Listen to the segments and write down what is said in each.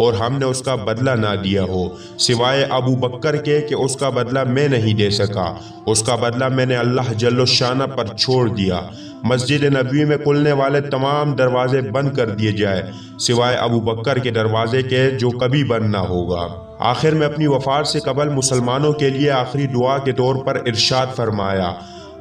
اور ہم نے اس کا بدلہ نہ دیا ہو، سوائے ابو بکر کے کہ اس کا بدلہ میں نہیں دے سکا، اس کا بدلہ میں نے اللہ جل شانہ پر چھوڑ دیا۔ مسجد نبوی میں کھلنے والے تمام دروازے بند کر دیے جائے سوائے ابو بکر کے دروازے کے جو کبھی بند نہ ہوگا۔ آخر میں اپنی وفات سے قبل مسلمانوں کے لیے آخری دعا کے طور پر ارشاد فرمایا،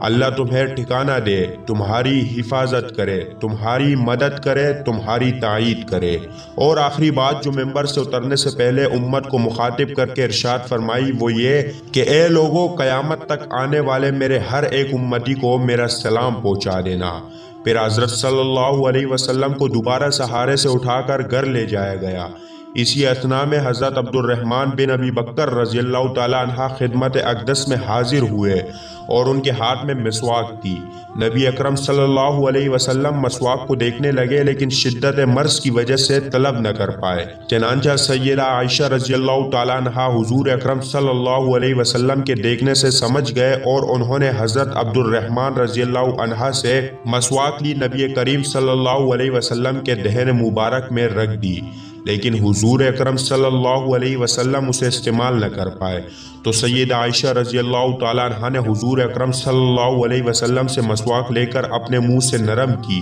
اللہ تمہیں ٹھکانہ دے، تمہاری حفاظت کرے، تمہاری مدد کرے، تمہاری تائید کرے۔ اور آخری بات جو ممبر سے اترنے سے پہلے امت کو مخاطب کر کے ارشاد فرمائی وہ یہ کہ اے لوگو، قیامت تک آنے والے میرے ہر ایک امتی کو میرا سلام پہنچا دینا۔ پھر حضرت صلی اللہ علیہ وسلم کو دوبارہ سہارے سے اٹھا کر گھر لے جایا گیا۔ اسی اثناء میں حضرت عبد الرحمن بن ابی بکر رضی اللہ تعالیٰ عنہ خدمت اقدس میں حاضر ہوئے اور ان کے ہاتھ میں مسواک تھی۔ نبی اکرم صلی اللہ علیہ وسلم مسواک کو دیکھنے لگے لیکن شدت مرض کی وجہ سے طلب نہ کر پائے، چنانچہ سیدہ عائشہ رضی اللہ تعالیٰ عنہ حضور اکرم صلی اللہ علیہ وسلم کے دیکھنے سے سمجھ گئے اور انہوں نے حضرت عبد الرحمن رضی اللہ عنہ سے مسواک لی نبی کریم صلی اللہ علیہ وسلم کے دہن مبارک میں رکھ دی، لیکن حضور اکرم صلی اللہ علیہ وسلم اسے استعمال نہ کر پائے تو سیدہ عائشہ رضی اللہ تعالیٰ عنہ نے حضور اکرم صلی اللہ علیہ وسلم سے مسواک لے کر اپنے منہ سے نرم کی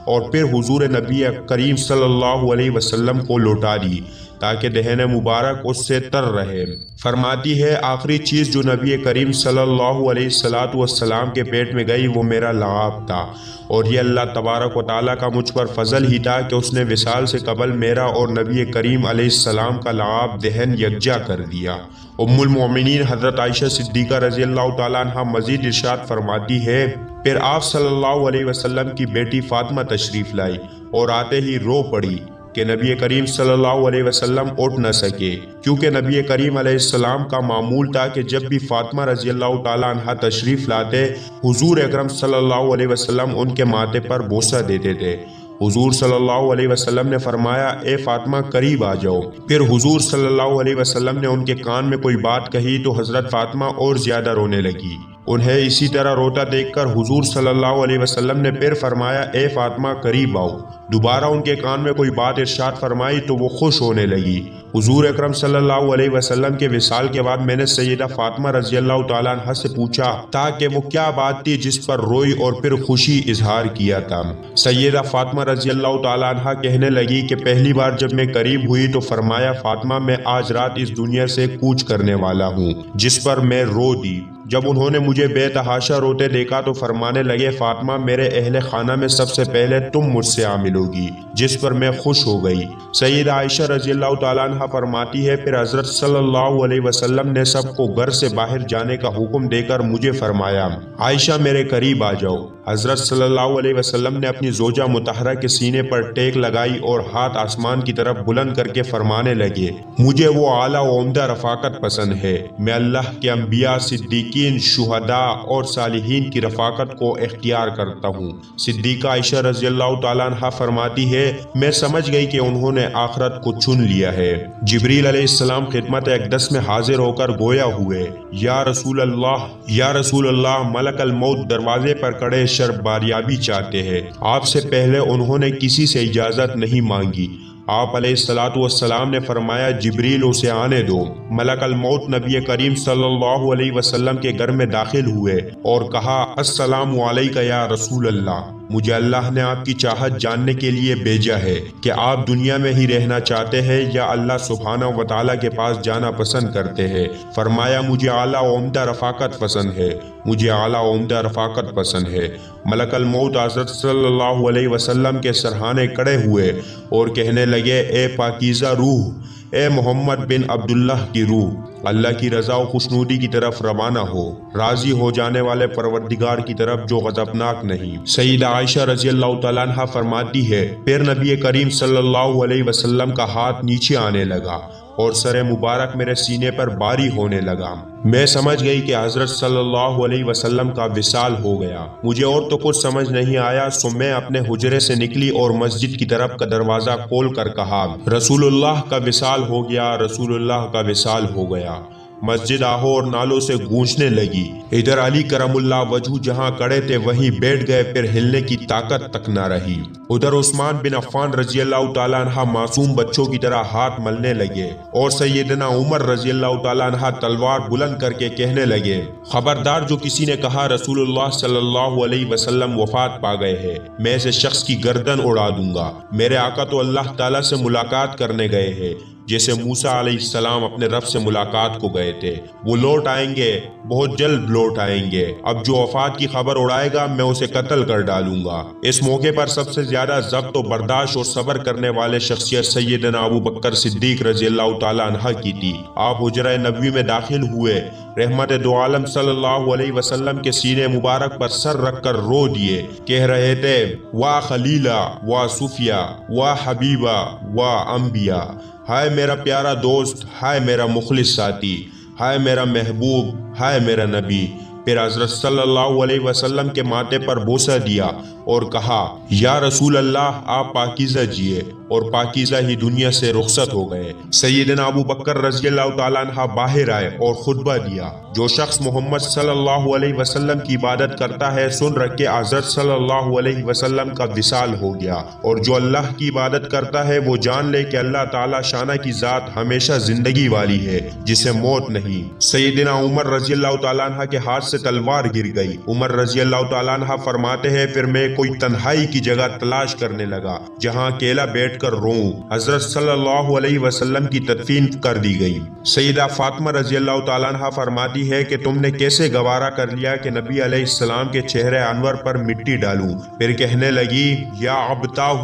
اور پھر حضور نبی کریم صلی اللہ علیہ وسلم کو لوٹا دی تاکہ دہن مبارک اس سے تر رہے۔ فرماتی ہے آخری چیز جو نبی کریم صلی اللہ علیہ وسلم کے پیٹ میں گئی وہ میرا لعاب تھا، اور یہ اللہ تبارک و تعالیٰ کا مجھ پر فضل ہی تھا کہ اس نے وصال سے قبل میرا اور نبی کریم علیہ السلام کا لعاب دہن یکجا کر دیا۔ ام المؤمنین حضرت عائشہ صدیقہ رضی اللہ تعالیٰ عنہ مزید ارشاد فرماتی ہے پھر آپ صلی اللہ علیہ وسلم کی بیٹی فاطمہ تشریف لائی اور آتے ہی رو پڑی کہ نبی کریم صلی اللہ علیہ وسلم اٹھ نہ سکے، کیونکہ نبی کریم علیہ السلام کا معمول تھا کہ جب بھی فاطمہ رضی اللہ تعالیٰ عنہ تشریف لاتے حضور اکرم صلی اللہ علیہ وسلم ان کے ماتھے پر بوسہ دیتے تھے۔ حضور صلی اللہ علیہ وسلم نے فرمایا اے فاطمہ قریب آ جاؤ۔ پھر حضور صلی اللہ علیہ وسلم نے ان کے کان میں کوئی بات کہی تو حضرت فاطمہ اور زیادہ رونے لگی۔ انہیں اسی طرح روتا دیکھ کر حضور صلی اللہ علیہ وسلم نے پھر فرمایا اے فاطمہ قریب آؤ۔ دوبارہ ان کے کان میں کوئی بات ارشاد فرمائی تو وہ خوش ہونے لگی۔ حضور اکرم صلی اللہ علیہ وسلم کے وصال کے بعد میں نے سیدہ فاطمہ رضی اللہ تعالیٰ عنہ سے پوچھا تھا کہ وہ کیا بات تھی جس پر روئی اور پھر خوشی اظہار کیا تھا۔ سیدہ فاطمہ رضی اللہ تعالیٰ عنہ کہنے لگی کہ پہلی بار جب میں قریب ہوئی تو فرمایا فاطمہ میں آج رات اس دنیا سے کوچ کرنے والا ہوں، جس پر میں رو دی۔ جب انہوں نے مجھے بے تحاشا روتے دیکھا تو فرمانے لگے فاطمہ میرے اہل خانہ میں سب سے پہلے تم مجھ سے عامل ہوگی، جس پر میں خوش ہو گئی۔ سیدہ عائشہ رضی اللہ تعالیٰ عنہ فرماتی ہے پھر حضرت صلی اللہ علیہ وسلم نے سب کو گھر سے باہر جانے کا حکم دے کر مجھے فرمایا عائشہ میرے قریب آ جاؤ۔ حضرت صلی اللہ علیہ وسلم نے اپنی زوجہ مطہرہ کے سینے پر ٹیک لگائی اور ہاتھ آسمان کی طرف بلند کر کے فرمانے لگے مجھے وہ اعلیٰ و عمدہ رفاقت پسند ہے، میں اللہ کے انبیاء، صدیقین، شہداء اور صالحین کی رفاقت کو اختیار کرتا ہوں۔ صدیقہ عائشہ رضی اللہ تعالیٰ عنہ فرماتی ہے میں سمجھ گئی کہ انہوں نے آخرت کو چن لیا ہے۔ جبریل علیہ السلام خدمت اقدس میں حاضر ہو کر گویا ہوئے یا رسول اللہ ملک الموت دروازے پر کڑے شرف باریابی چاہتے ہیں۔ آپ سے پہلے انہوں نے کسی سے اجازت نہیں مانگی۔ آپ علیہ السلام نے فرمایا جبریل اسے آنے دو۔ ملک الموت نبی کریم صلی اللہ علیہ وسلم کے گھر میں داخل ہوئے اور کہا السلام علیکہ یا رسول اللہ، مجھے اللہ نے آپ کی چاہت جاننے کے لیے بھیجا ہے کہ آپ دنیا میں ہی رہنا چاہتے ہیں یا اللہ سبحانہ و تعالیٰ کے پاس جانا پسند کرتے ہیں۔ فرمایا مجھے اعلیٰ و عمدہ رفاقت پسند ہے، مجھے اعلیٰ و عمدہ رفاقت پسند ہے۔ ملک الموت حضرت صلی اللہ علیہ وسلم کے سرہانے کڑے ہوئے اور کہنے لگے اے پاکیزہ روح، اے محمد بن عبداللہ کی روح، اللہ کی رضا و خوشنودی کی طرف روانہ ہو، راضی ہو جانے والے پروردگار کی طرف جو غضبناک نہیں۔ سیدہ عائشہ رضی اللہ تعالیٰ عنہ فرماتی ہے پھر نبی کریم صلی اللہ علیہ وسلم کا ہاتھ نیچے آنے لگا اور سر مبارک میرے سینے پر باری ہونے لگا۔ میں سمجھ گئی کہ حضرت صلی اللہ علیہ وسلم کا وصال ہو گیا۔ مجھے اور تو کچھ سمجھ نہیں آیا سو میں اپنے حجرے سے نکلی اور مسجد کی طرف کا دروازہ کھول کر کہا رسول اللہ کا وصال ہو گیا، رسول اللہ کا وصال ہو گیا۔ مسجد آہو اور نالوں سے گونجنے لگی۔ ادھر علی کرم اللہ وجہ جہاں کڑے تھے وہیں بیٹھ گئے، پھر ہلنے کی طاقت تک نہ رہی۔ ادھر عثمان بن عفان رضی اللہ تعالیٰ عنہ معصوم بچوں کی طرح ہاتھ ملنے لگے اور سیدنا عمر رضی اللہ تعالیٰ عنہ تلوار بلند کر کے کہنے لگے، خبردار جو کسی نے کہا رسول اللہ صلی اللہ علیہ وسلم وفات پا گئے ہیں، میں ایسے شخص کی گردن اڑا دوں گا۔ میرے آقا تو اللہ تعالیٰ سے ملاقات کرنے گئے ہیں، جیسے موسیٰ علیہ السلام اپنے رب سے ملاقات کو گئے تھے۔ وہ لوٹ آئیں گے، بہت جلد لوٹ آئیں گے۔ اب جو وفات کی خبر اڑائے گا میں اسے قتل کر ڈالوں گا۔ اس موقع پر سب سے زیادہ ضبط و برداشت اور صبر کرنے والے شخصیت سیدنا ابو بکر صدیق رضی اللہ تعالیٰ عنہ کی تھی۔ آپ حجرہ نبوی میں داخل ہوئے، رحمت دو عالم صلی اللہ علیہ وسلم کے سینے مبارک پر سر رکھ کر رو دیے، کہہ رہے تھے، واہ خلیلہ، واہ صفیہ، واہ حبیبہ، واہ انبیاء۔ ہائے میرا پیارا دوست، ہائے میرا مخلص ساتھی، ہائے میرا محبوب، ہائے میرا نبی۔ پھر حضرت صلی اللہ علیہ وسلم کے ماتھے پر بوسہ دیا اور کہا، یا رسول اللہ، آپ پاکیزہ جیے، اور پاکیزہ ہی دنیا سے رخصت ہو گئے۔ سیدنا ابو بکر رضی اللہ تعالیٰ عنہ باہر آئے اور خطبہ دیا، جو شخص محمد صلی اللہ علیہ وسلم کی عبادت کرتا ہے سن رکھے حضرت صلی اللہ علیہ وسلم کا وصال ہو گیا، اور جو اللہ کی عبادت کرتا ہے وہ جان لے کہ اللہ تعالیٰ شانہ کی ذات ہمیشہ زندگی والی ہے، جسے موت نہیں۔ سیدنا عمر رضی اللہ تعالیٰ عنہ کے ہاتھ سے تلوار گر گئی۔ عمر رضی اللہ تعالیٰ عنہ فرماتے ہیں، پھر میں کوئی تنہائی کی جگہ تلاش کرنے لگا جہاں اکیلا بیٹھ کر روؤں۔ حضرت صلی اللہ علیہ وسلم کی تدفین کر دی گئی۔ سیدہ فاطمہ رضی اللہ تعالیٰ عنہ فرماتی ہے کہ تم نے کیسے گوارا کر لیا کہ نبی علیہ السلام کے چہرے انور پر مٹی ڈالوں؟ پھر کہنے لگی، یا ابتاہ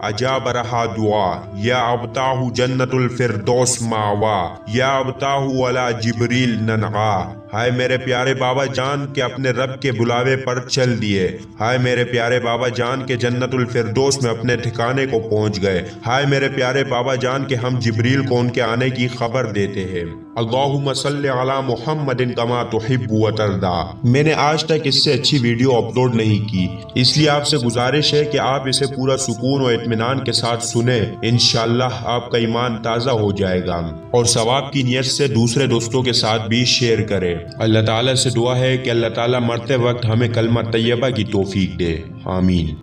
اجاب رہا دعا، یا ابتاہ جنت الفردوس ماوا، یا ابتاہ علی جبریل ننعا۔ ہائے میرے پیارے بابا جان کے اپنے رب کے بلاوے پر چل دیے، ہائے میرے پیارے بابا جان کے جنت الفردوس میں اپنے ٹھکانے کو پہنچ گئے، ہائے میرے پیارے بابا جان کے ہم جبریل کو ان کے آنے کی خبر دیتے ہیں۔ اللہم صلی علی محمد کما تحب و ترضی۔ میں نے آج تک اس سے اچھی ویڈیو اپلوڈ نہیں کی، اس لیے آپ سے گزارش ہے کہ آپ اسے پورا سکون و اطمینان کے ساتھ سنیں، انشاءاللہ آپ کا ایمان تازہ ہو جائے گا، اور ثواب کی نیت سے دوسرے دوستوں کے ساتھ بھی شیئر کریں۔ اللہ تعالیٰ سے دعا ہے کہ اللہ تعالیٰ مرتے وقت ہمیں کلمہ طیبہ کی توفیق دے، آمین۔